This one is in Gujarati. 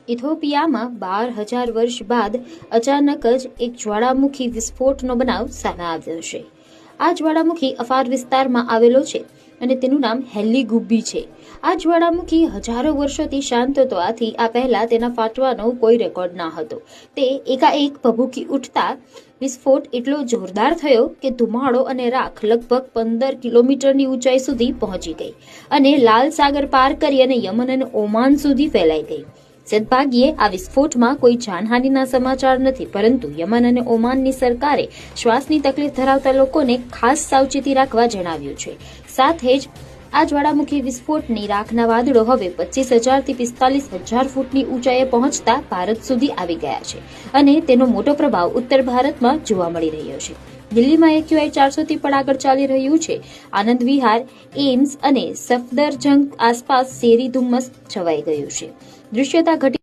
ઇથોપિયામાં 12,000 વર્ષ બાદ અચાનક જ એક જ્વાળામુખી વિસ્ફોટનો બનાવ સામે આવ્યો છે. આ જ્વાળામુખી અફાર વિસ્તારમાં આવેલો છે અને તેનું નામ હેલિગુબ્બી છે. આ જ્વાળામુખી હજારો વર્ષોથી શાંત હતો, આથી આ પહેલા તેના ફાટવાનો કોઈ રેકોર્ડ ન હતો. તે એકાએક ભભૂકી ઉઠતા વિસ્ફોટ એટલો જોરદાર થયો કે ધુમાડો અને રાખ લગભગ 15 કિલોમીટરની ઊંચાઈ સુધી પહોંચી ગઈ અને લાલ સાગર પાર કરી અને યમન અને ઓમાન સુધી ફેલાઈ ગઈ. સદભાગ્યે આ વિસ્ફોટમાં કોઈ જાનહાનિના સમાચાર નથી, પરંતુ યમન અને ઓમાનની સરકારે શ્વાસની તકલીફ ધરાવતા લોકોને ખાસ સાવચેતી રાખવા જણાવ્યું છે. સાથે જ આ જ્વાળામુખી વિસ્ફોટની રાખના વાદળો હવે 25,000 થી 45,000 ફૂટની ઊંચાઈએ પહોંચતા ભારત સુધી આવી ગયા છે અને તેનો મોટો પ્રભાવ ઉત્તર ભારતમાં જોવા મળી રહ્યો છે. દિલ્હીમાં AQI 400 થી પણ આગળ ચાલી રહ્યું છે. આનંદ વિહાર, એમ્સ અને સફદરજંગ આસપાસ શેરી ધુમ્મસ છવાઈ ગયું છે. દૃશ્યતા ઘટી